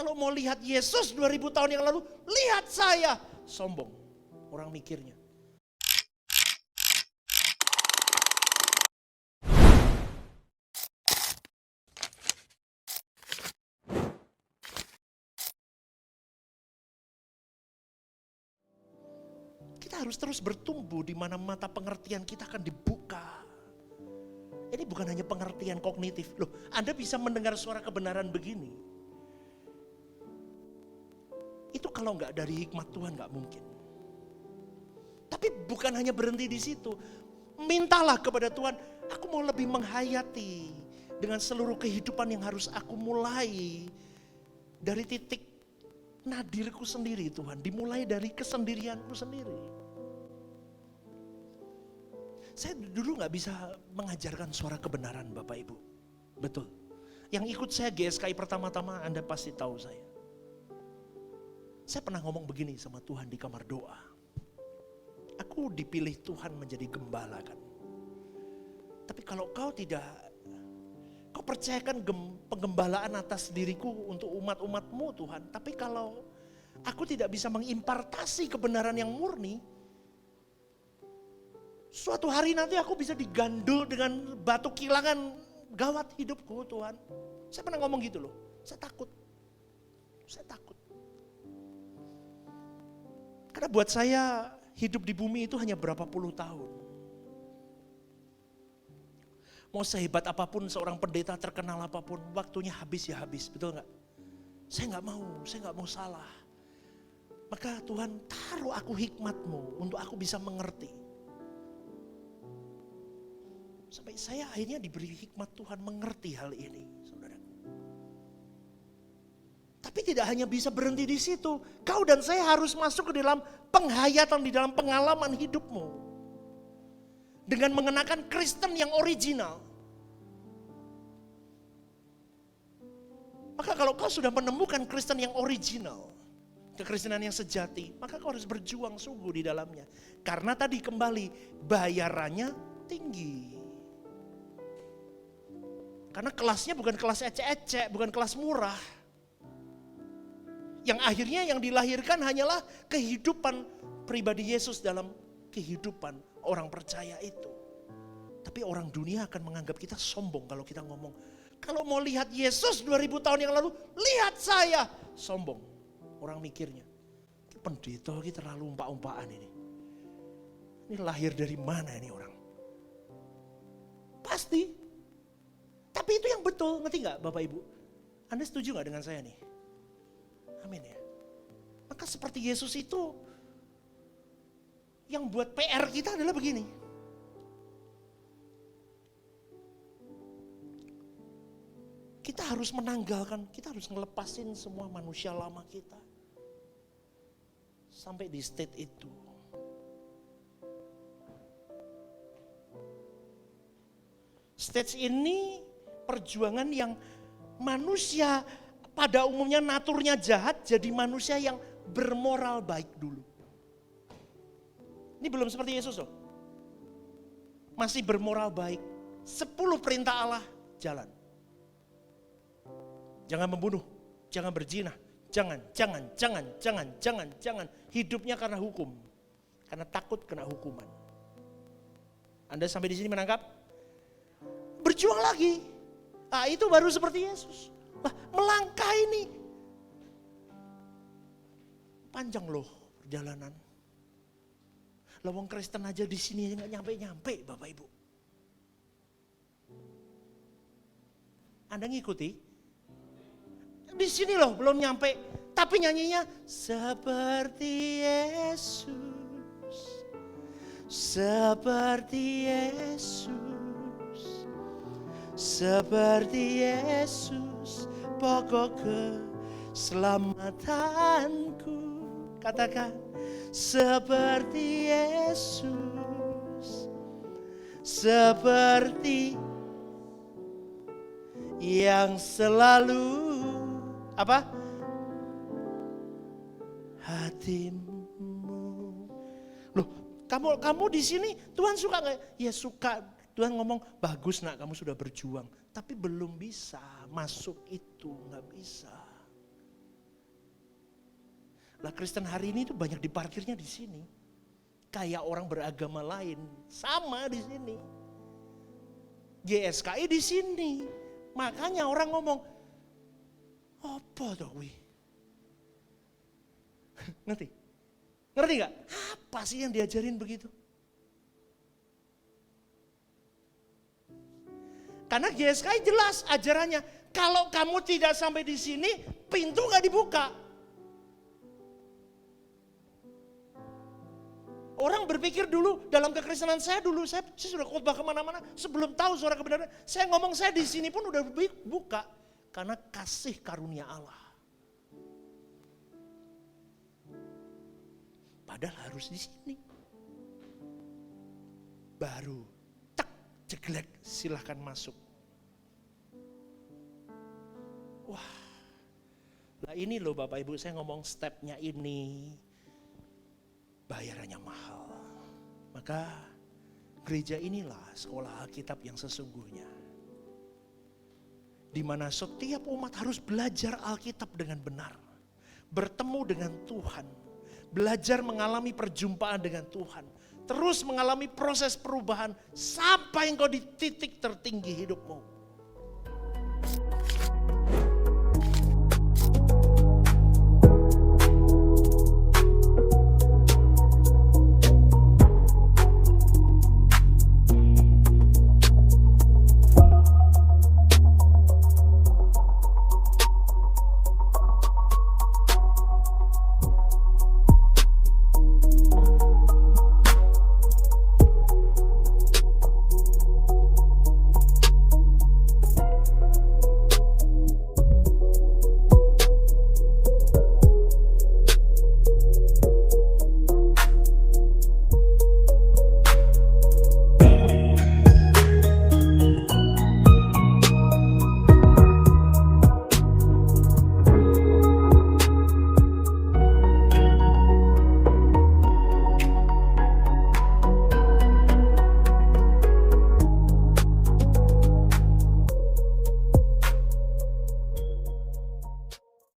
Kalau mau lihat Yesus 2000 tahun yang lalu, lihat saya. Sombong orang mikirnya. Kita harus terus bertumbuh di mana mata pengertian kita akan dibuka. Ini bukan hanya pengertian kognitif. Loh, Anda bisa mendengar suara kebenaran begini. Itu kalau nggak dari hikmat Tuhan nggak mungkin. Tapi bukan hanya berhenti di situ. Mintalah kepada Tuhan, aku mau lebih menghayati dengan seluruh kehidupan yang harus aku mulai dari titik nadirku sendiri Tuhan. Dimulai dari kesendirianku sendiri. Saya dulu gak bisa mengajarkan suara kebenaran Bapak Ibu. Betul. Yang ikut saya GSKI pertama-tama Anda pasti tahu saya. Saya pernah ngomong begini sama Tuhan di kamar doa. Aku dipilih Tuhan menjadi gembala kan. Tapi kalau kau percayakan penggembalaan atas diriku untuk umat-umatmu Tuhan. Tapi kalau aku tidak bisa mengimpartasi kebenaran yang murni, suatu hari nanti aku bisa digandul dengan batu kilangan gawat hidupku Tuhan. Saya pernah ngomong gitu loh, saya takut. Karena buat saya hidup di bumi itu hanya berapa puluh tahun. Mau sehebat apapun seorang pendeta terkenal apapun, waktunya habis ya habis, betul gak? Saya gak mau salah. Maka Tuhan taruh aku hikmat-Mu untuk aku bisa mengerti. Sampai saya akhirnya diberi hikmat Tuhan mengerti hal ini, saudaraku. Tapi tidak hanya bisa berhenti di situ. Kau dan saya harus masuk ke dalam penghayatan, di dalam pengalaman hidupmu. Dengan mengenakan Kristen yang original. Maka kalau kau sudah menemukan Kristen yang original, kekristenan yang sejati, maka kau harus berjuang sungguh di dalamnya. Karena tadi kembali, bayarannya tinggi. Karena kelasnya bukan kelas ecek-ecek, bukan kelas murah. Yang akhirnya yang dilahirkan hanyalah kehidupan pribadi Yesus dalam kehidupan orang percaya itu. Tapi orang dunia akan menganggap kita sombong kalau kita ngomong, kalau mau lihat Yesus 2000 tahun yang lalu, lihat saya. Sombong orang mikirnya. Pendeta kita terlalu umpak-umpakan ini. Ini lahir dari mana ini orang? Pasti. Tapi itu yang betul, ngerti gak Bapak Ibu? Anda setuju gak dengan saya nih? Amin ya. Maka seperti Yesus itu, yang buat PR kita adalah begini. Kita harus menanggalkan, kita harus ngelepasin semua manusia lama kita. Sampai di state itu. Stage ini perjuangan yang manusia pada umumnya naturnya jahat, jadi manusia yang bermoral baik dulu. Ini belum seperti Yesus loh. Masih bermoral baik. 10 perintah Allah jalan. Jangan membunuh, jangan berzina, jangan. Hidupnya karena hukum. Karena takut kena hukuman. Anda sampai di sini menangkap? Berjuang lagi. Nah, itu baru seperti Yesus. Nah, melangkah ini. Panjang loh perjalanan. Lawang Kristen aja di sini nggak nyampe-nyampe Bapak Ibu. Anda ngikuti? Di sini loh belum nyampe. Tapi nyanyinya seperti Yesus. Seperti Yesus. Seperti Yesus, pokok keselamatanku. Katakan, seperti Yesus, seperti yang selalu apa? Hatimu. Loh, kamu di sini Tuhan suka nggak? Ya suka. Tuhan ngomong, bagus nak kamu sudah berjuang. Tapi belum bisa masuk itu, gak bisa. Lah Kristen hari ini tuh banyak diparkirnya di sini. Kayak orang beragama lain, sama di sini. GSKI di sini. Makanya orang ngomong, apa toh wi? Ngerti? Ngerti gak? Apa sih yang diajarin begitu? Karena GSKI jelas ajarannya, kalau kamu tidak sampai di sini, pintu gak dibuka. Orang berpikir dulu dalam kekristenan saya dulu, saya sudah khotbah kemana-mana, sebelum tahu suara kebenaran, saya ngomong saya di sini pun udah buka. Karena kasih karunia Allah. Padahal harus di sini. Baru tak jeglek silahkan masuk. Wah, nah ini loh Bapak Ibu saya ngomong stepnya ini. Bayarannya mahal. Maka gereja inilah sekolah Alkitab yang sesungguhnya. Di mana setiap umat harus belajar Alkitab dengan benar. Bertemu dengan Tuhan. Belajar mengalami perjumpaan dengan Tuhan. Terus mengalami proses perubahan sampai engkau di titik tertinggi hidupmu.